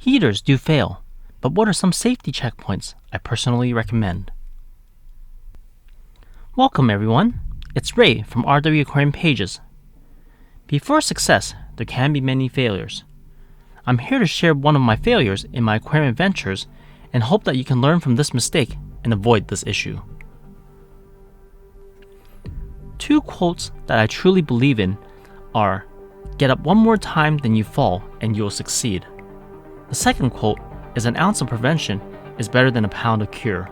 Heaters do fail, but what are some safety checkpoints I personally recommend? Welcome everyone, it's Ray from RW Aquarium Pages. Before success, there can be many failures. I'm here to share one of my failures in my aquarium adventures and hope that you can learn from this mistake and avoid this issue. Two quotes that I truly believe in are, "Get up one more time than you fall and you'll succeed." The second quote is, "An ounce of prevention is better than a pound of cure."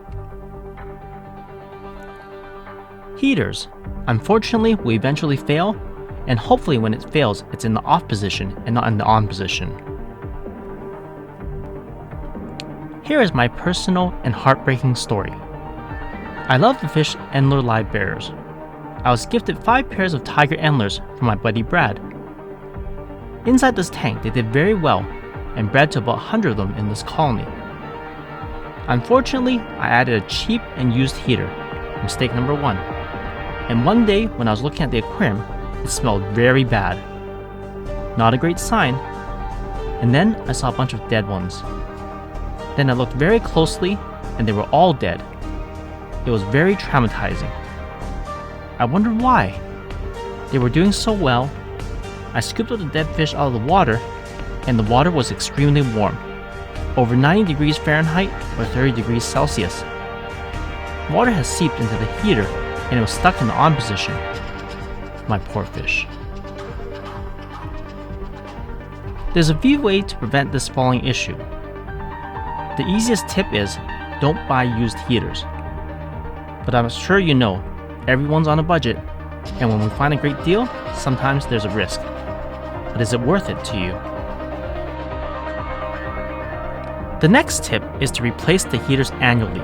Heaters. Unfortunately, we eventually fail, and hopefully when it fails, it's in the off position and not in the on position. Here is my personal and heartbreaking story. I love the fish Endler live bearers. I was gifted 5 pairs of tiger endlers from my buddy Brad. Inside this tank, they did very well and bred to about 100 of them in this colony. Unfortunately, I added a cheap and used heater, mistake number 1. And one day when I was looking at the aquarium, it smelled very bad. Not a great sign. And then I saw a bunch of dead ones. Then I looked very closely and they were all dead. It was very traumatizing. I wondered why. They were doing so well. I scooped up the dead fish out of the water, and the water was extremely warm, over 90 degrees Fahrenheit or 30 degrees Celsius. Water has seeped into the heater and it was stuck in the on position. My poor fish. There's a few ways to prevent this falling issue. The easiest tip is, don't buy used heaters. But I'm sure you know, everyone's on a budget, and when we find a great deal, sometimes there's a risk. But is it worth it to you? The next tip is to replace the heaters annually.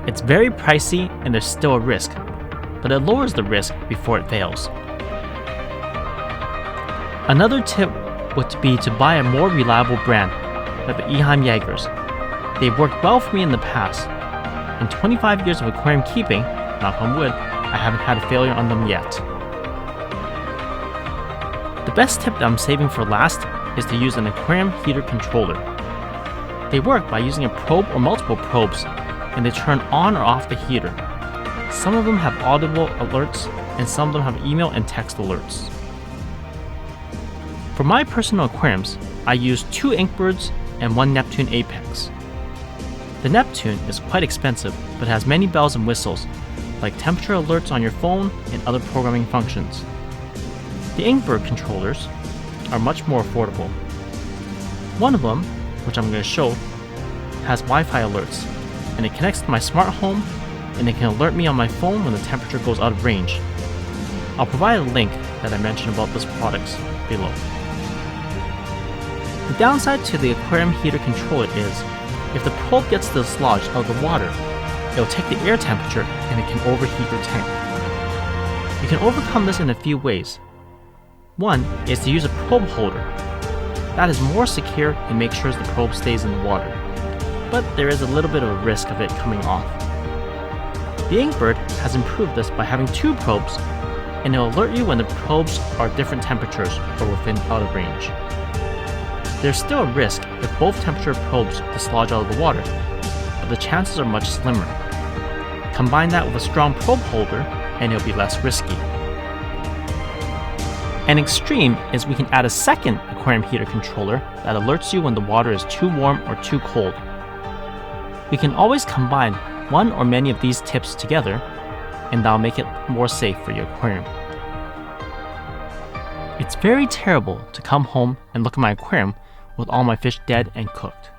It's very pricey and there's still a risk, but it lowers the risk before it fails. Another tip would be to buy a more reliable brand, like the Eheim Jagers. They've worked well for me in the past. In 25 years of aquarium keeping, knock on wood, I haven't had a failure on them yet. The best tip that I'm saving for last is to use an aquarium heater controller. They work by using a probe or multiple probes, and they turn on or off the heater. Some of them have audible alerts, and some of them have email and text alerts. For my personal aquariums, I use 2 Inkbirds and 1 Neptune Apex. The Neptune is quite expensive, but has many bells and whistles, like temperature alerts on your phone and other programming functions. The Inkbird controllers are much more affordable. One of them, which I'm going to show, has Wi-Fi alerts, and it connects to my smart home, and it can alert me on my phone when the temperature goes out of range. I'll provide a link that I mentioned about this product below. The downside to the aquarium heater controller is, if the probe gets dislodged out of the water, it will take the air temperature and it can overheat your tank. You can overcome this in a few ways. One is to use a probe holder. That is more secure and makes sure the probe stays in the water, but there is a little bit of a risk of it coming off. The Inkbird has improved this by having 2 probes, and it will alert you when the probes are different temperatures or within out of range. There's still a risk if both temperature probes dislodge out of the water, but the chances are much slimmer. Combine that with a strong probe holder and it'll be less risky. An extreme is we can add a second aquarium heater controller that alerts you when the water is too warm or too cold. We can always combine one or many of these tips together, and that'll make it more safe for your aquarium. It's very terrible to come home and look at my aquarium with all my fish dead and cooked.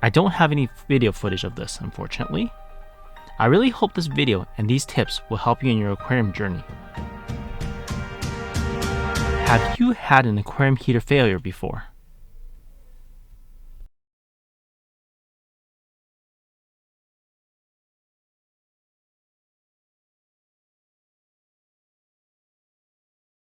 I don't have any video footage of this, unfortunately. I really hope this video and these tips will help you in your aquarium journey. Have you had an aquarium heater failure before?